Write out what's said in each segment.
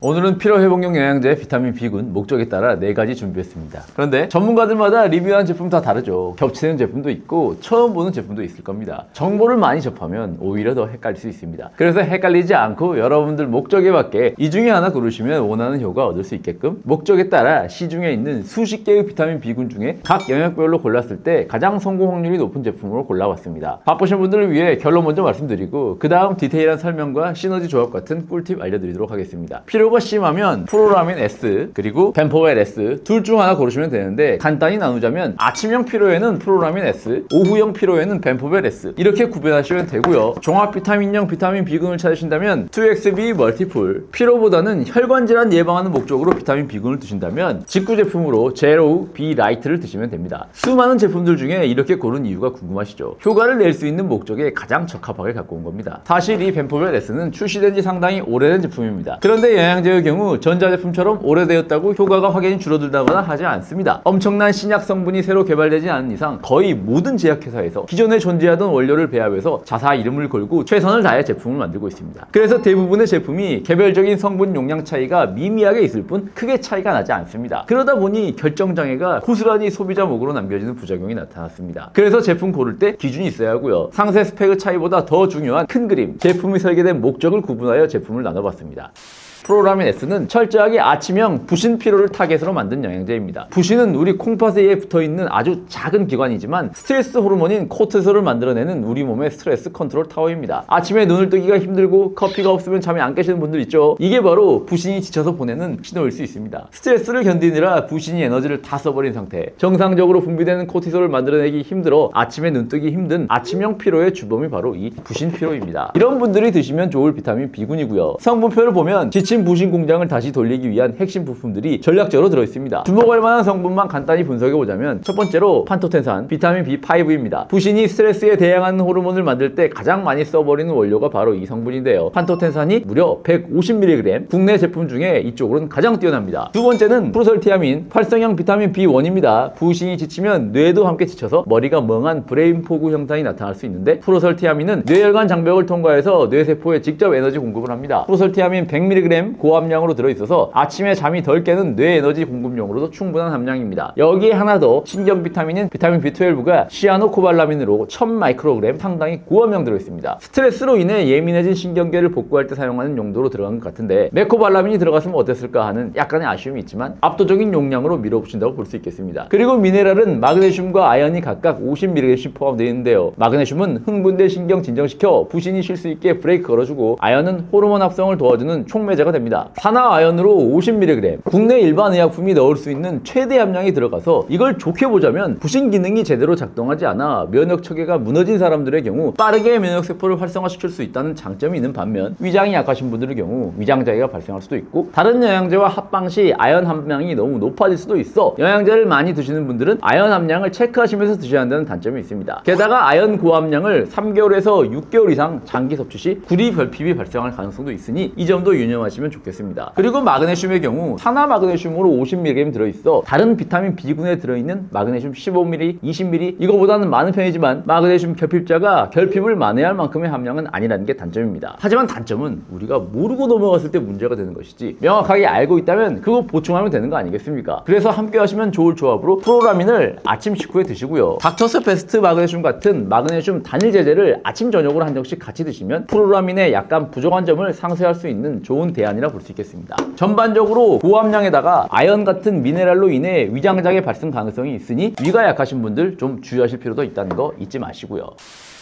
오늘은 피로회복용 영양제 비타민 B군 목적에 따라 4가지 준비했습니다. 그런데 전문가들마다 리뷰한 제품 다 다르죠. 겹치는 제품도 있고 처음 보는 제품도 있을 겁니다. 정보를 많이 접하면 오히려 더 헷갈릴 수 있습니다. 그래서 헷갈리지 않고 여러분들 목적에 맞게 이 중에 하나 고르시면 원하는 효과 얻을 수 있게끔 목적에 따라 시중에 있는 수십 개의 비타민 B군 중에 각 영역별로 골랐을 때 가장 성공 확률이 높은 제품으로 골라봤습니다. 바쁘신 분들을 위해 결론 먼저 말씀드리고 그 다음 디테일한 설명과 시너지 조합 같은 꿀팁 알려드리도록 하겠습니다. 피로가 심하면 프로라민 S 그리고 벤포웰 S 둘 중 하나 고르시면 되는데 간단히 나누자면 아침형 피로에는 프로라민 S, 오후형 피로에는 벤포웰 S 이렇게 구별하시면 되고요. 종합 비타민형 비타민 B군을 찾으신다면 2XB 멀티풀, 피로보다는 혈관 질환 예방하는 목적으로 비타민 B군을 드신다면 직구 제품으로 제로우 B 라이트를 드시면 됩니다. 수많은 제품들 중에 이렇게 고른 이유가 궁금하시죠? 효과를 낼 수 있는 목적에 가장 적합하게 갖고 온 겁니다. 사실 이 벤포웰 S는 출시된 지 상당히 오래된 제품입니다. 그런데 영양제의 경우 전자제품처럼 오래되었다고 효과가 확연히 줄어들다거나 하지 않습니다. 엄청난 신약 성분이 새로 개발되지 않은 이상 거의 모든 제약회사에서 기존에 존재하던 원료를 배합해서 자사 이름을 걸고 최선을 다해 제품을 만들고 있습니다. 그래서 대부분의 제품이 개별적인 성분 용량 차이가 미미하게 있을 뿐 크게 차이가 나지 않습니다. 그러다 보니 결정장애가 고스란히 소비자 목으로 남겨지는 부작용이 나타났습니다. 그래서 제품 고를 때 기준이 있어야 하고요. 상세 스펙의 차이보다 더 중요한 큰 그림, 제품이 설계된 목적을 구분하여 제품을 나눠봤습니다. 프로라민 S는 철저하게 아침형 부신 피로를 타겟으로 만든 영양제입니다. 부신은 우리 콩팥에 붙어있는 아주 작은 기관이지만 스트레스 호르몬인 코르티솔을 만들어내는 우리 몸의 스트레스 컨트롤 타워입니다. 아침에 눈을 뜨기가 힘들고 커피가 없으면 잠이 안 깨시는 분들 있죠. 이게 바로 부신이 지쳐서 보내는 신호일 수 있습니다. 스트레스를 견디느라 부신이 에너지를 다 써버린 상태, 정상적으로 분비되는 코르티솔을 만들어내기 힘들어 아침에 눈 뜨기 힘든 아침형 피로의 주범이 바로 이 부신 피로입니다. 이런 분들이 드시면 좋을 비타민 B군이고요. 성분표를 보면 지친 부신 공장을 다시 돌리기 위한 핵심 부품들이 전략적으로 들어있습니다. 주목할 만한 성분만 간단히 분석해보자면 첫 번째로 판토텐산, 비타민 B5입니다. 부신이 스트레스에 대항하는 호르몬을 만들 때 가장 많이 써버리는 원료가 바로 이 성분인데요. 판토텐산이 무려 150mg, 국내 제품 중에 이쪽으로는 가장 뛰어납니다. 두 번째는 프로설티아민, 활성형 비타민 B1입니다. 부신이 지치면 뇌도 함께 지쳐서 머리가 멍한 브레인 포구 형상이 나타날 수 있는데 프로설티아민은 뇌혈관 장벽을 통과해서 뇌세포에 직접 에너지 공급을 합니다. 프로설티아민 100mg 고함량으로 들어있어서 아침에 잠이 덜 깨는 뇌 에너지 공급용으로도 충분한 함량입니다. 여기에 하나 더 신경 비타민인 비타민 B12가 시아노코발라민으로 1000마이크로그램 상당히 고함량 들어있습니다. 스트레스로 인해 예민해진 신경계를 복구할 때 사용하는 용도로 들어간 것 같은데 메코발라민이 들어갔으면 어땠을까 하는 약간의 아쉬움이 있지만 압도적인 용량으로 밀어붙인다고 볼 수 있겠습니다. 그리고 미네랄은 마그네슘과 아연이 각각 50mg씩 포함되어 있는데요. 마그네슘은 흥분돼 신경 진정시켜 부신이 쉴 수 있게 브레이크 걸어주고 아연은 호르몬 합성을 도와주는 촉매제가 됩니다. 산화 아연으로 50mg, 국내 일반 의약품이 넣을 수 있는 최대 함량이 들어가서 이걸 좋게 보자면 부신 기능이 제대로 작동하지 않아 면역 체계가 무너진 사람들의 경우 빠르게 면역 세포를 활성화시킬 수 있다는 장점이 있는 반면 위장이 약하신 분들의 경우 위장 장애가 발생할 수도 있고 다른 영양제와 합방 시 아연 함량이 너무 높아질 수도 있어 영양제를 많이 드시는 분들은 아연 함량을 체크하시면서 드셔야 한다는 단점이 있습니다. 게다가 아연 고함량을 3개월에서 6개월 이상 장기 섭취 시 구리 결핍이 발생할 가능성도 있으니 이 점도 유념하시면 좋겠습니다. 그리고 마그네슘의 경우 산화 마그네슘으로 50mg 들어있어 다른 비타민 B군에 들어있는 마그네슘 15mg, 20mg 이거보다는 많은 편이지만 마그네슘 결핍자가 결핍을 만회할 만큼의 함량은 아니라는 게 단점입니다. 하지만 단점은 우리가 모르고 넘어갔을 때 문제가 되는 것이지 명확하게 알고 있다면 그거 보충하면 되는 거 아니겠습니까? 그래서 함께 하시면 좋을 조합으로 프로라민을 아침 식후에 드시고요. 닥터스 베스트 마그네슘 같은 마그네슘 단일 제제를 아침 저녁으로 한 정씩 같이 드시면 프로라민의 약간 부족한 점을 상쇄할 수 있는 좋은 대안이라 볼 수 있겠습니다. 전반적으로 고함량에다가 아연 같은 미네랄로 인해 위장장애 발생 가능성이 있으니 위가 약하신 분들 좀 주의하실 필요도 있다는 거 잊지 마시고요.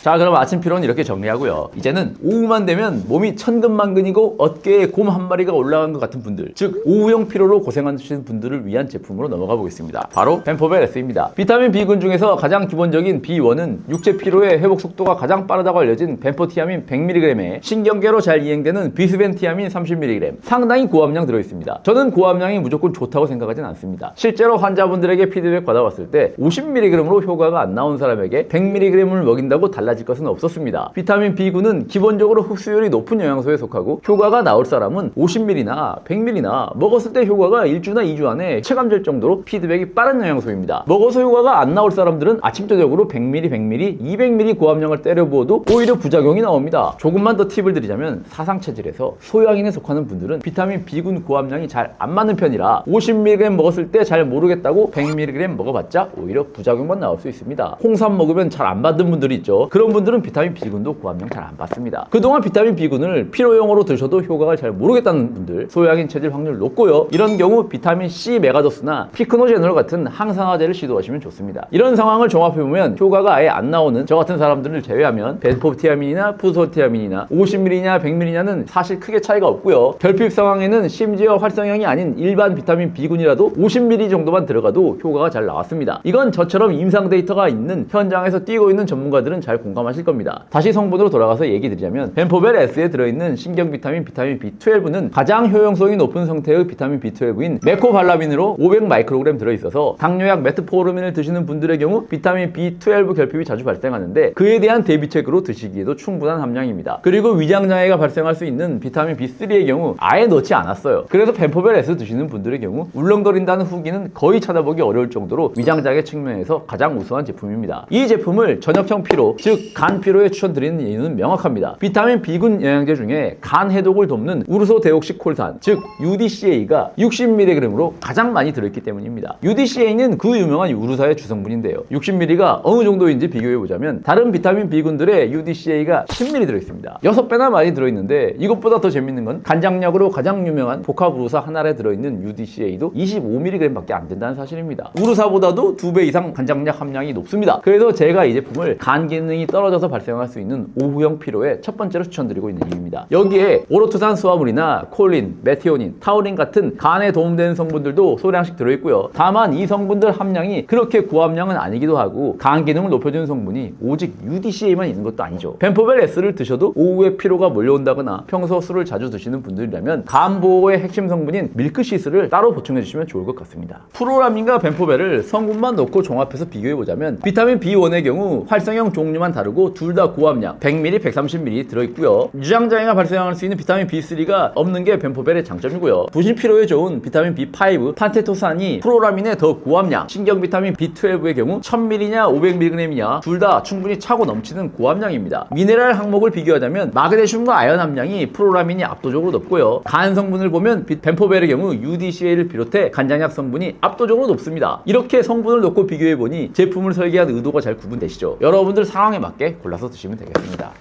자, 그럼 아침 피로는 이렇게 정리하고요. 이제는 오후만 되면 몸이 천근만근이고 어깨에 곰 한 마리가 올라간 것 같은 분들, 즉 오후형 피로로 고생하시는 분들을 위한 제품으로 넘어가 보겠습니다. 바로 벤포벨 S입니다. 비타민 B군 중에서 가장 기본적인 B1은 육체 피로의 회복 속도가 가장 빠르다고 알려진 벤포티아민 100mg에 신경계로 잘 이행되는 비스벤티아민 30mg 상당히 고함량 들어있습니다. 저는 고함량이 무조건 좋다고 생각하진 않습니다. 실제로 환자분들에게 피드백 받아봤을 때 50mg로 효과가 안 나온 사람에게 100mg을 먹인다고 달라 달라질 것은 없었습니다. 비타민 B군은 기본적으로 흡수율이 높은 영양소에 속하고 효과가 나올 사람은 50ml나 100ml나 먹었을 때 효과가 1주나 2주 안에 체감될 정도로 피드백이 빠른 영양소입니다. 먹어서 효과가 안 나올 사람들은 아침 저녁으로 100ml, 100ml, 200ml 고함량을 때려 부어도 오히려 부작용이 나옵니다. 조금만 더 팁을 드리자면 사상 체질에서 소양인에 속하는 분들은 비타민 B군 고함량이 잘 안 맞는 편이라 50mg 먹었을 때 잘 모르겠다고 100mg 먹어봤자 오히려 부작용만 나올 수 있습니다. 홍삼 먹으면 잘 안 받는 분들이 있죠. 그런 분들은 비타민 B군도 고함량 잘 안 받습니다. 그동안 비타민 B군을 필요용으로 드셔도 효과를 잘 모르겠다는 분들, 소양인 체질 확률 높고요. 이런 경우 비타민 C 메가도스나 피크노제놀 같은 항산화제를 시도하시면 좋습니다. 이런 상황을 종합해보면 효과가 아예 안 나오는 저 같은 사람들을 제외하면 벤포티아민이나 푸소티아민이나 50ml냐 100ml냐는 사실 크게 차이가 없고요. 결핍 상황에는 심지어 활성형이 아닌 일반 비타민 B군이라도 50ml 정도만 들어가도 효과가 잘 나왔습니다. 이건 저처럼 임상 데이터가 있는 현장에서 뛰고 있는 전문가들은 잘 공감하실 겁니다. 다시 성분으로 돌아가서 얘기 드리자면 벤포벨 S에 들어있는 신경 비타민 B12는 가장 효용성이 높은 성태의 비타민 B12인 메코발라민으로 500마이크로그램 들어있어서 당뇨약 메트포르민을 드시는 분들의 경우 비타민 B12 결핍이 자주 발생하는데 그에 대한 대비책으로 드시기에도 충분한 함량입니다. 그리고 위장장애가 발생할 수 있는 비타민 B3의 경우 아예 넣지 않았어요. 그래서 벤포벨 S 드시는 분들의 경우 울렁거린다는 후기는 거의 찾아보기 어려울 정도로 위장장애 측면에서 가장 우수한 제품입니다. 이 제품을 전역형 피로, 즉 간 피로에 추천드리는 이유는 명확합니다. 비타민 B군 영양제 중에 간 해독을 돕는 우르소데옥시콜산, 즉 UDCA가 60mg으로 가장 많이 들어있기 때문입니다. UDCA는 그 유명한 우르사의 주성분인데요. 60mg가 어느 정도인지 비교해보자면 다른 비타민 B군들의 UDCA가 10mg 들어있습니다. 6배나 많이 들어있는데 이것보다 더 재밌는 건 간장약으로 가장 유명한 복합우르사 한 알에 들어있는 UDCA도 25mg 밖에 안 된다는 사실입니다. 우르사보다도 2배 이상 간장약 함량이 높습니다. 그래서 제가 이 제품을 간 기능이 떨어져서 발생할 수 있는 오후형 피로에 첫 번째로 추천드리고 있는 이유입니다. 여기에 오로투산 수화물이나 콜린, 메티오닌, 타우린 같은 간에 도움되는 성분들도 소량씩 들어있고요. 다만 이 성분들 함량이 그렇게 고함량은 아니기도 하고 간 기능을 높여주는 성분이 오직 UDCA만 있는 것도 아니죠. 벤포벨 S를 드셔도 오후에 피로가 몰려온다거나 평소 술을 자주 드시는 분들이라면 간 보호의 핵심 성분인 밀크시스를 따로 보충해 주시면 좋을 것 같습니다. 프로라민과 벤포벨을 성분만 넣고 종합해서 비교해보자면 비타민 B1의 경우 활성형 종류만 다르고 둘 다 고함량 100ml, 130ml 들어있고요. 유장장애가 발생할 수 있는 비타민 B3가 없는 게 벤포벨의 장점이고요. 부신 피로에 좋은 비타민 B5, 판테토산이 프로라민의 더 고함량, 신경 비타민 B12의 경우 1000ml냐 500mg이냐 둘 다 충분히 차고 넘치는 고함량입니다. 미네랄 항목을 비교하자면 마그네슘과 아연 함량이 프로라민이 압도적으로 높고요. 간 성분을 보면 벤포벨의 경우 UDCA를 비롯해 간장약 성분이 압도적으로 높습니다. 이렇게 성분을 놓고 비교해보니 제품을 설계한 의도가 잘 구분되시죠? 여러분들 상황에 맞게 골라서 드시면 되겠습니다.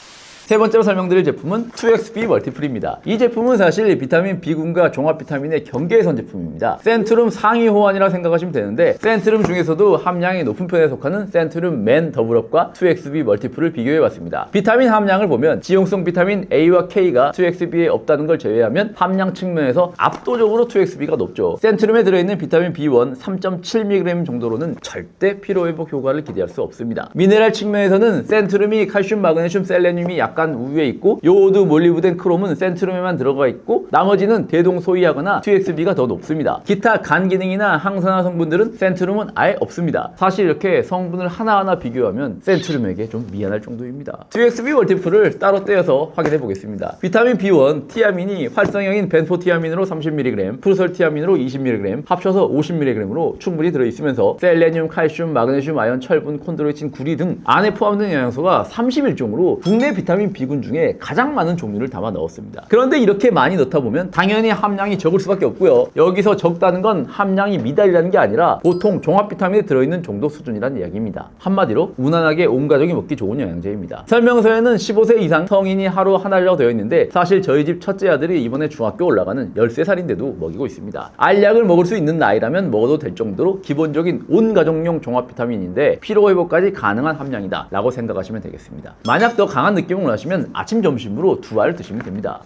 세 번째로 설명드릴 제품은 2XB 멀티플입니다. 이 제품은 사실 비타민 B군과 종합 비타민의 경계선 제품입니다. 센트룸 상위 호환이라 생각하시면 되는데 센트룸 중에서도 함량이 높은 편에 속하는 센트룸 맨 더블업과 2XB 멀티플을 비교해봤습니다. 비타민 함량을 보면 지용성 비타민 A와 K가 2XB에 없다는 걸 제외하면 함량 측면에서 압도적으로 2XB가 높죠. 센트룸에 들어있는 비타민 B1 3.7mg 정도로는 절대 피로회복 효과를 기대할 수 없습니다. 미네랄 측면에서는 센트룸이 칼슘, 마그네슘, 셀레늄이 약간 우위에 있고 요오드, 몰리브덴, 크롬은 센트룸에만 들어가 있고 나머지는 대동소이하거나 2XB가 더 높습니다. 기타 간 기능이나 항산화 성분들은 센트룸은 아예 없습니다. 사실 이렇게 성분을 하나하나 비교하면 센트룸에게 좀 미안할 정도입니다. 2XB 멀티플을 따로 떼어서 확인해 보겠습니다. 비타민 B1, 티아민이 활성형인 벤포티아민으로 30mg, 프루설티아민으로 20mg, 합쳐서 50mg으로 충분히 들어있으면서 셀레늄, 칼슘, 마그네슘, 아연, 철분, 콘드로이친, 구리 등 안에 포함된 영양소가 31종으로 국내 비타민 B군 중에 가장 많은 종류를 담아 넣었습니다. 그런데 이렇게 많이 넣다 보면 당연히 함량이 적을 수밖에 없고요. 여기서 적다는 건 함량이 미달이라는 게 아니라 보통 종합 비타민에 들어있는 정도 수준이라는 이야기입니다. 한마디로 무난하게 온 가족이 먹기 좋은 영양제입니다. 설명서에는 15세 이상 성인이 하루 한 알이라고 되어 있는데 사실 저희 집 첫째 아들이 이번에 중학교 올라가는 13살인데도 먹이고 있습니다. 알약을 먹을 수 있는 나이라면 먹어도 될 정도로 기본적인 온 가족용 종합 비타민인데 피로회복까지 가능한 함량이다 라고 생각하시면 되겠습니다. 만약 더 강한 느낌을 원하시면 아침 점심으로 2알 드시면 됩니다.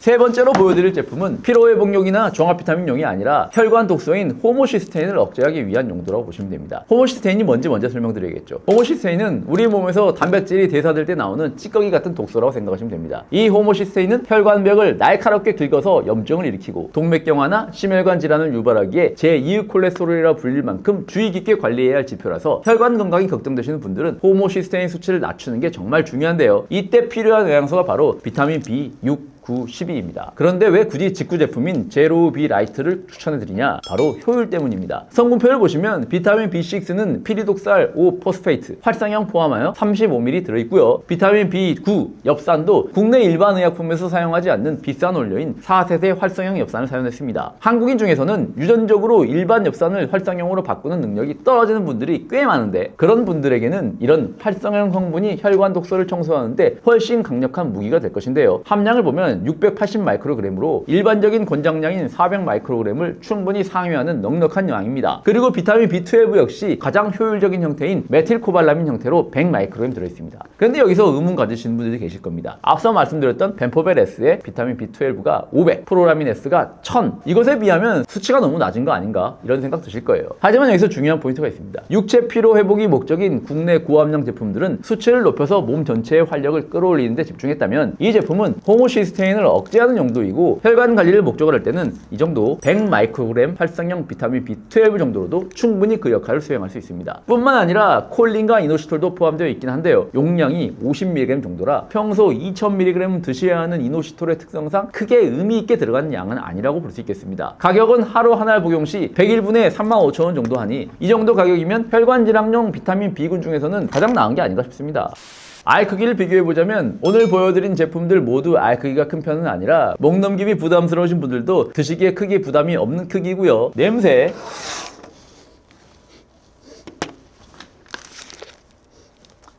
세 번째로 보여드릴 제품은 피로회복용이나 종합비타민용이 아니라 혈관 독소인 호모시스테인을 억제하기 위한 용도라고 보시면 됩니다. 호모시스테인이 뭔지 먼저 설명드려야겠죠. 호모시스테인은 우리 몸에서 단백질이 대사될 때 나오는 찌꺼기 같은 독소라고 생각하시면 됩니다. 이 호모시스테인은 혈관벽을 날카롭게 긁어서 염증을 일으키고 동맥경화나 심혈관 질환을 유발하기에 제2의 콜레스테롤이라 불릴 만큼 주의 깊게 관리해야 할 지표라서 혈관 건강이 걱정되시는 분들은 호모시스테인 수치를 낮추는 게 정말 중요한데요. 이때 필요한 영양소가 바로 비타민 B6, 9, 12입니다. 그런데 왜 굳이 직구 제품인 제로 B 라이트를 추천해드리냐? 바로 효율 때문입니다. 성분표를 보시면 비타민 B6는 피리독살 5포스페이트, 활성형 포함하여 35ml 들어있고요. 비타민 B9, 엽산도 국내 일반 의약품에서 사용하지 않는 비싼 원료인 4세대 활성형 엽산을 사용했습니다. 한국인 중에서는 유전적으로 일반 엽산을 활성형으로 바꾸는 능력이 떨어지는 분들이 꽤 많은데 그런 분들에게는 이런 활성형 성분이 혈관 독소를 청소하는데 훨씬 강력한 무기가 될 것인데요. 함량을 보면 680 마이크로그램으로 일반적인 권장량인 400 마이크로그램을 충분히 상회하는 넉넉한 양입니다. 그리고 비타민 B12 역시 가장 효율적인 형태인 메틸코발라민 형태로 100 마이크로그램 들어있습니다. 그런데 여기서 의문 가지시는 분들이 계실 겁니다. 앞서 말씀드렸던 벤포벨 S의 비타민 B12가 500, 프로라민 S가 1000. 이것에 비하면 수치가 너무 낮은 거 아닌가? 이런 생각 드실 거예요. 하지만 여기서 중요한 포인트가 있습니다. 육체 피로 회복이 목적인 국내 고함량 제품들은 수치를 높여서 몸 전체의 활력을 끌어올리는 데 집중했다면 이 제품은 호모시스테인을 억제하는 용도이고 혈관 관리를 목적으로 할 때는 이 정도 100 마이크로그램 활성형 비타민 B12 정도로도 충분히 그 역할을 수행할 수 있습니다. 뿐만 아니라 콜린과 이노시톨도 포함되어 있긴 한데요. 용량이 50mg 정도라 평소 2000mg 드셔야 하는 이노시톨의 특성상 크게 의미 있게 들어가는 양은 아니라고 볼 수 있겠습니다. 가격은 하루 하나 복용 시 100일분에 35,000원 정도 하니 이 정도 가격이면 혈관 질환용 비타민 B군 중에서는 가장 나은 게 아닌가 싶습니다. 알 크기를 비교해보자면 오늘 보여드린 제품들 모두 알 크기가 큰 편은 아니라 목 넘김이 부담스러우신 분들도 드시기에 크게 부담이 없는 크기고요. 냄새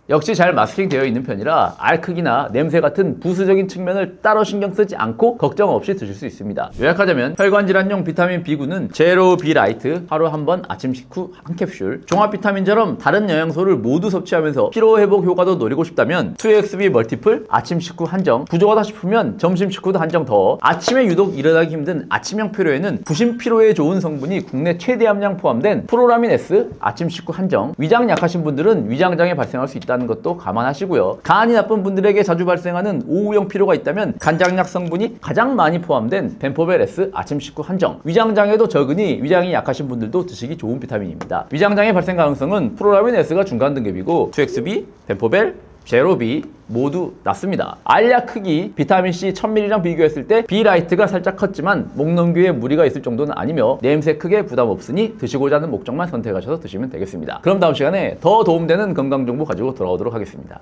역시 잘 마스킹 되어 있는 편이라 알 크기나 냄새 같은 부수적인 측면을 따로 신경 쓰지 않고 걱정 없이 드실 수 있습니다. 요약하자면 혈관질환용 비타민 B9는 제로 B 라이트 하루 한 번 아침 식후 한 캡슐, 종합 비타민처럼 다른 영양소를 모두 섭취하면서 피로 회복 효과도 노리고 싶다면 2XB 멀티플 아침 식후 한정, 부족하다 싶으면 점심 식후도 한정 더. 아침에 유독 일어나기 힘든 아침형 피로에는 부신 피로에 좋은 성분이 국내 최대 함량 포함된 프로라민 S 아침 식후 한정. 위장 약하신 분들은 위장장애 발생할 수 있다 것도 감안하시고요. 간이 나쁜 분들에게 자주 발생하는 오후형 피로가 있다면 간장약 성분이 가장 많이 포함된 벤포벨 S 아침 식후 한정. 위장장애도 적으니 위장이 약하신 분들도 드시기 좋은 비타민입니다. 위장장애 발생 가능성은 프로라민 S가 중간 등급이고 2XB, 벤포벨, 제로비 모두 낮습니다. 알약 크기 비타민C 1000mg랑 비교했을 때 B라이트가 살짝 컸지만 목 넘기에 무리가 있을 정도는 아니며 냄새 크게 부담 없으니 드시고자 하는 목적만 선택하셔서 드시면 되겠습니다. 그럼 다음 시간에 더 도움되는 건강정보 가지고 돌아오도록 하겠습니다.